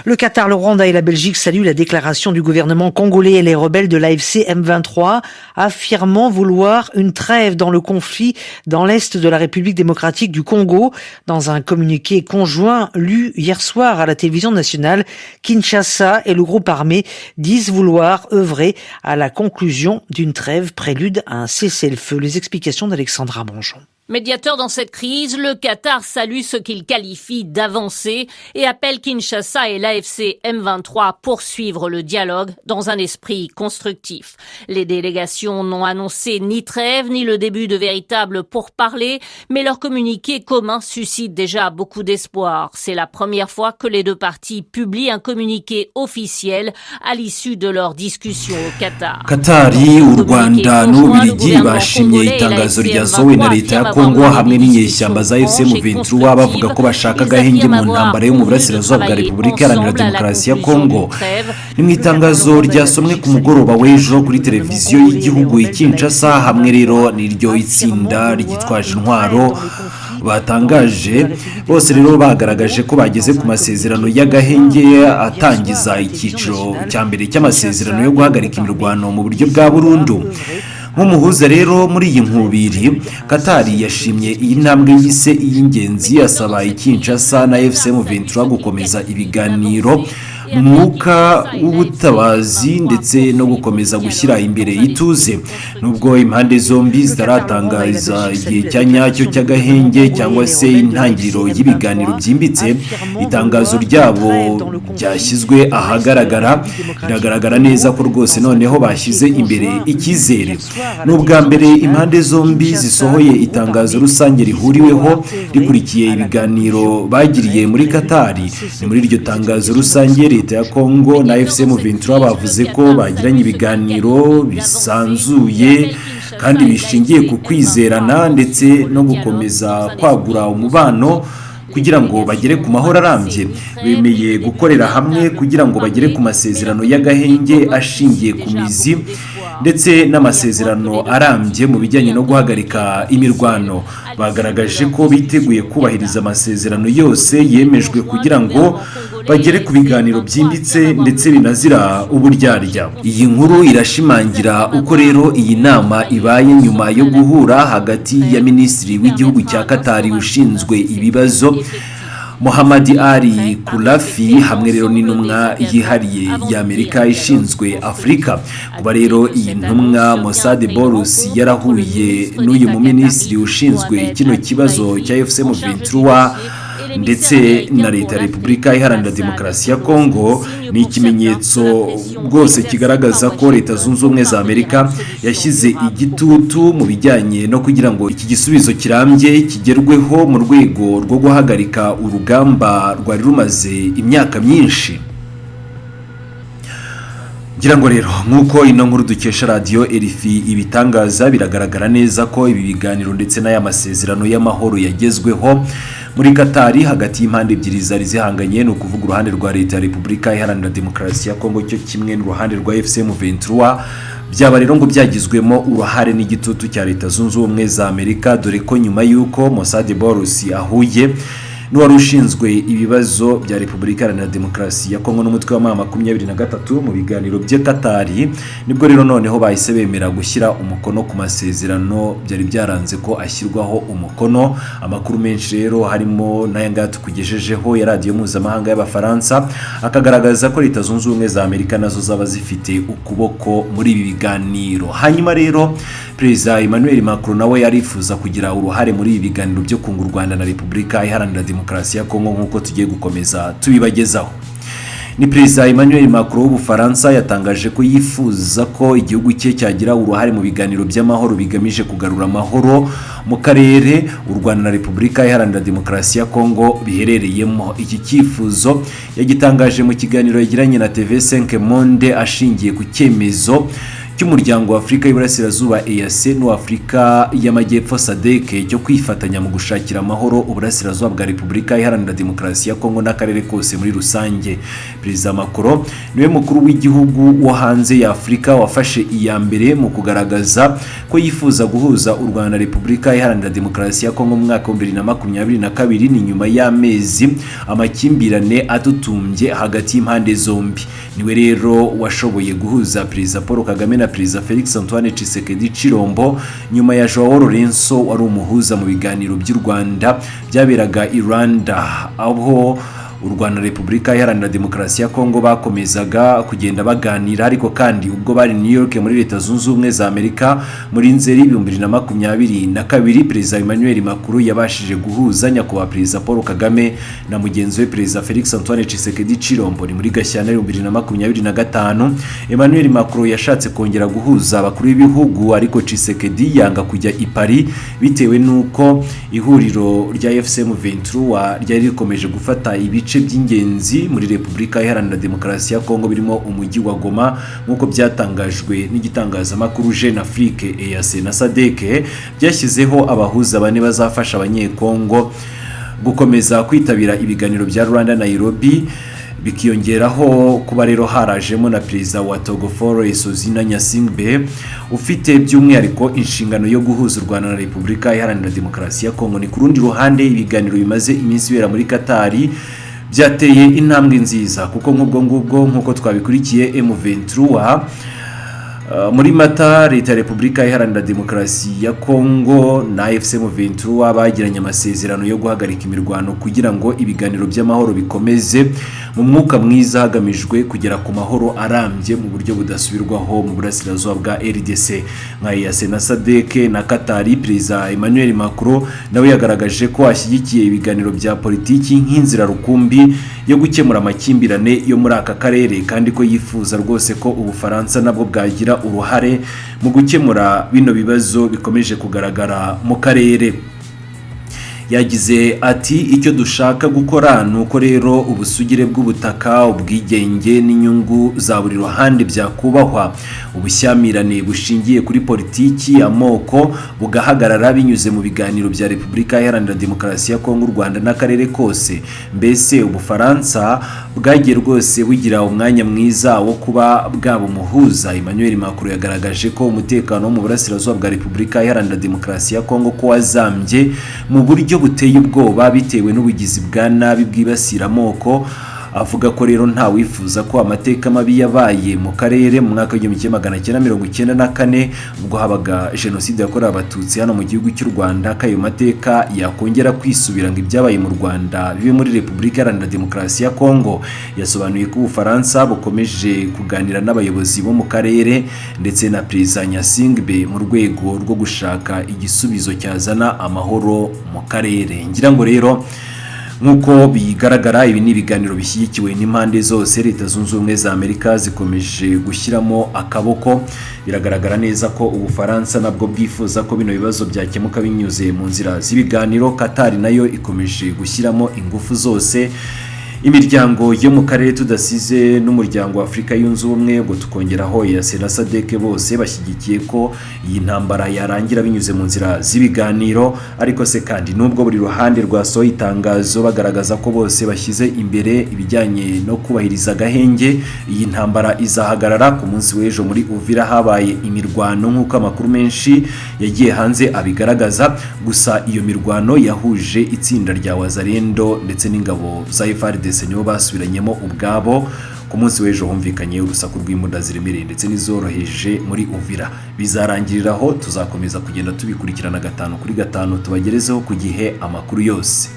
Le Qatar, le Rwanda et la Belgique saluent la déclaration du gouvernement congolais et les rebelles de l'AFC M23, affirmant vouloir une trêve dans le conflit dans l'est de la République démocratique du Congo. Dans un communiqué conjoint lu hier soir à la télévision nationale, Kinshasa et le groupe armé disent vouloir œuvrer à la conclusion d'une trêve prélude à un cessez-le-feu. Les explications d'Alexandra Bonjon. Médiateur dans cette crise, le Qatar salue ce qu'il qualifie d'avancée et appelle Kinshasa et l'AFC M23 à poursuivre le dialogue dans un esprit constructif. Les délégations n'ont annoncé ni trêve ni le début de véritables pourparlers, mais leur communiqué commun suscite déjà beaucoup d'espoir. C'est la première fois que les deux parties publient un communiqué officiel à l'issue de leur discussion au Qatar. Katari, u Rwanda n'Ububiligi bashimye itangazo ryasohowe na leta ya Kongo hamwe n'inyeshyamba za FC M23 bavuga ko bashaka agahenge mu ntambara yo mu burasirazuba bwa Repubulika Iharanira Demokarasi ya Kongo. Ni mu itangazo ryasomwe ku mugoroba w'ejo kuri televiziyo y'igihugu i Kinshasa, hamwe rero n'iryo itsinda ryitwaje intwaro batangaje. Bose rero bagaragaje ko bageze ku masezerano y'agahenge atangiza icyiciro cya mbere cy'amasezerano yo guhagarika imirwano mu buryo bwa burundu. Nk'umuhuza rero muri iyi nkubiri, Katari yashimye iyi ntambwe yise iy'ingenzi, asaba Kinshasa na FC M23 gukomeza ibiganiro mu mwuka w'ubutabazi ndetse no gukomeza gushyira imbere ituze. Nubwo impande zombi zitaratangaza igihe cya nyacyo cy'agahenge cyangwa se intangiriro y'ibiganiro byimbitse, itangazo ryabo ryashyizwe ahagaragara biragaragara neza ko rwose noneho bashyize imbere icyizere. N'ubwa mbere impande zombi zisohoye itangazo rusange rihuriweho rikurikiye ibiganiro bagiriye muri Katari. Ni muri iryo tangazo rusange leta ya Kongo na FC M23 bavuze ko bagiranye ibiganiro bisanzuye kandi bishingiye ku kwizerana ndetse no gukomeza kwagura umubano kugira ngo bagere ku mahoro arambye. Bemeye gukorera hamwe kugira ngo bagere ku masezerano y'agahenge ashingiye ku mizi ndetse n'amasezerano arambye mu bijyanye no guhagarika imirwano. Bagaragaje ko biteguye kubahiriza amasezerano yose yemejwe kugira ngo bagere ku biganiro byimbitse ndetse binazira uburyarya. Iyi nkuru irashimangira uko rero iyi nama ibaye nyuma yo guhura hagati ya Minisitiri w'igihugu cya Katari ushinzwe ibibazo Mohamed Ali Kulafi hamwe rero n'intumwa yihariye y'Amerika ishinzwe Afurika. Kuba rero iyi ntumwa Mossad Bourous yarahuye n'uyu mu minisitiri ushinzwe kino kibazo cya FC M23 ndetse na leta ya Repubulika Iharanira Demokarasi ya Kongo ni ikimenyetso rwose kigaragaza ko Leta Zunze Ubumwe za Amerika yashyize igitutu mu bijyanye no kugira ngo iki gisubizo kirambye kigerweho mu rwego rwo guhagarika urugamba rwari rumaze imyaka myinshi. Ngira ngo rero nk'uko ino nkuru dukesha radio RFI ibitangaza, biragaragara neza ko ibi biganiro ndetse n'aya masezerano y'amahoro yagezweho muri Katari hagati y'impande ebyiri zari zihanganye, ni ukuvuga uruhande rwa leta ya Repubulika Iharanira Demokarasi ya Kongo cyo kimwe n'uruhande rwa FC M23, byaba rero ngo byagizwemo uruhare n'igitutu cya Leta Zunze Ubumwe za Amerika, dore ko nyuma y'uko Mossad Bourous ahuye n'uwari ushinzwe ibibazo bya Repubulika Iharanira Demokarasi ya Kongo n'umutwe wa M23 mu biganiro bya Katari, nibwo rero noneho bahise bemera gushyira umukono ku masezerano byari byaranze ko ashyirwaho umukono. Amakuru menshi rero harimo n'ayanga tukugejejeho ya radio mpuzamahanga y'Abafaransa akagaragaza ko Leta Zunze Ubumwe za Amerika nazo zaba zifite ukuboko muri ibi biganiro. Hanyuma rero Perezida Emmanuel Macron nawe yarifuza kugira uruhare muri ibi biganiro byo kunga u Rwanda na Repubulika Iharanira Demokarasi ya Kongo nk'uko tugiye gukomeza tubibagezaho. Ni Perezida Emmanuel Macron w'Ubufaransa yatangaje ko yifuza ko igihugu cye cyagira uruhare mu biganiro by'amahoro bigamije kugarura amahoro mu karere u Rwanda na Repubulika Iharanira Demokarasi ya Kongo biherereyemo. Iki cyifuzo yagitangaje mu kiganiro yagiranye na TV5 Monde ashingiye ku cyemezo cy'umuryango wa Afurika y'Iburasirazuba EAC n'Afurika y'Amajyepfo SADC cyo kwifatanya mu gushakira amahoro uburasirazuba bwa Repubulika Iharanira Demokarasi ya Kongo n'akarere kose muri rusange. Perezida Macron niwe mukuru w'igihugu wo hanze ya Afurika wafashe iya mbere mu kugaragaza ko yifuza guhuza u Rwanda na Repubulika Iharanira Demokarasi ya Kongo mu mwaka wa 2022 ni nyuma y'amezi amakimbirane atutumbye hagati y'impande zombi. Niwe rero washoboye guhuza Perezida Paul Kagame na Perezida Felix Antoine Tshisekedi Chilombo nyuma ya Joao Lorenzo wari umuhuza mu biganiro by'u Rwanda byaberaga i Rwanda, aho u Rwanda na Repubulika Iharanira Demokarasi ya Kongo bakomezaga kugenda baganira. Ariko kandi ubwo bari New York muri Leta Zunze Ubumwe za Amerika muri Nzeri 2022, Perezida Emmanuel Macron yabashije guhuza nyakubahwa Perezida Paul Kagame na mugenzi we Perezida Felix Antoine Tshisekedi Chilombo. Ni muri Gashyantare 2025 Emmanuel Macron yashatse kongera guhuza abakuru b'ibihugu, ariko Tshisekedi yanga kujya i Paris bitewe nuko ihuriro rya FCM 23 ryari rikomeje gufata ibice by'ingenzi muri Repubulika Iharanira Demokarasi ya Kongo birimo umujyi wa Goma, nkuko byatangajwe n'igitangazamakuru Jeune Afrique. EAC na SADC byashyizeho abahuza bane bazafasha abanyekongo gukomeza kwitabira ibiganiro bya Rwanda Nairobi, bikiyongeraho kuba rero harajemo na Perezida wa Togo Faure Esozina Nyasingbe ufite by'umwihariko inshingano yo guhuza u Rwanda na Repubulika Iharanira Demokarasi ya Kongo. Ni ku rundi ruhande ibiganiro bimaze iminsi bera muri Katari byateye intambwe nziza, kuko nk'uko twabikurikiye M23 muri Mata Leta ya Repubulika Iharanira Demokarasi ya Kongo na FCM 23 bagiranye amasezerano yo guhagarika imirwano kugira ngo ibiganiro by'amahoro bikomeze mu mwuka mwiza hagamijwe kugera ku mahoro arambye mu buryo budasubirwaho mu burasirazuba bwa RDC. Nka EAC na SADC na Katari, Perezida Emmanuel Macron nawe yagaragaje ko ashyigikiye ibiganiro bya politiki nk'inzira rukumbi yo gukemura amakimbirane yo muri aka karere, kandi ko yifuza rwose ko Ubufaransa nabwo bwagira uruhare mu gukemura bino bibazo bikomeje kugaragara mu karere. Yagize ati icyo dushaka gukora nuko rero ubusugire bw'ubutaka, ubwigenge n'inyungu za buri ruhande byakubahwa, ubushyamirane bushingiye kuri politiki amoko bugahagarara binyuze mu biganiro bya Repubulika Iharanira Demokarasi ya Kongo, u Rwanda n'akarere kose. Mbese Ubufaransa bwagiye rwose bugira umwanya mwiza wo kuba bwaba umuhuza. Emmanuel Macron yagaragaje ko umutekano mu burasirazuba bwa Repubulika Iharanira Demokarasi ya Kongo ko wazambye mu buryo buteye ubwoba bitewe n'ubugizi bwa nabi bwibasira amoko. Avuga ko rero nta wifuza ko amateka mabi yabaye mu karere mu mwaka wa 1994 ubwo habaga jenoside yakorewe abatutsi hano mu gihugu cy'u Rwanda, kayo mateka yakongera kwisubira ngo ibyabaye mu Rwanda bibe muri Repubulika Iharanira Demokarasi ya Kongo. Yasobanuye ko Ubufaransa bukomeje kuganira n'abayobozi bo mu karere ndetse na Perezida Nyasingbe mu rwego rwo gushaka igisubizo cyazana amahoro mu karere. Ngira ngo rero nkuko bigaragara ibi ni ibiganiro bishyigikiwe n'impande zose. Leta Zunze Ubumwe za Amerika zikomeje gushyiramo akaboko. Biragaragara neza ko Ubufaransa nabwo bwifuza ko bino bibazo byakemuka binyuze mu nzira z'ibiganiro. Katari nayo ikomeje gushyiramo ingufu zose. Imiryango yo mu karere tudasize n'umuryango wa Afurika yunze ubumwe, ubwo tukongeraho EAC na SADC bose bashyigikiye ko iyi ntambara yarangira binyuze mu nzira z'ibiganiro. Ariko se kandi nubwo buri ruhande rwasohoye itangazo bagaragaza ko bose bashyize imbere ibijyanye no kubahiriza agahenge, iyi ntambara izahagarara. Ku munsi w'ejo muri Uvira habaye imirwano nk'uko amakuru menshi yagiye hanze abigaragaza, gusa iyo mirwano yahuje itsinda rya Wazalendo ndetse n'ingabo za FARDC nibo basubiranyemo ubwabo. Ku munsi w'ejo humvikanye urusaku rw'imbunda ziremereye ndetse n'izoroheje muri Uvira. Bizarangiriraho tuzakomeza kugenda tubikurikirana 5 kuri 5 tubagerezeho ku gihe amakuru yose.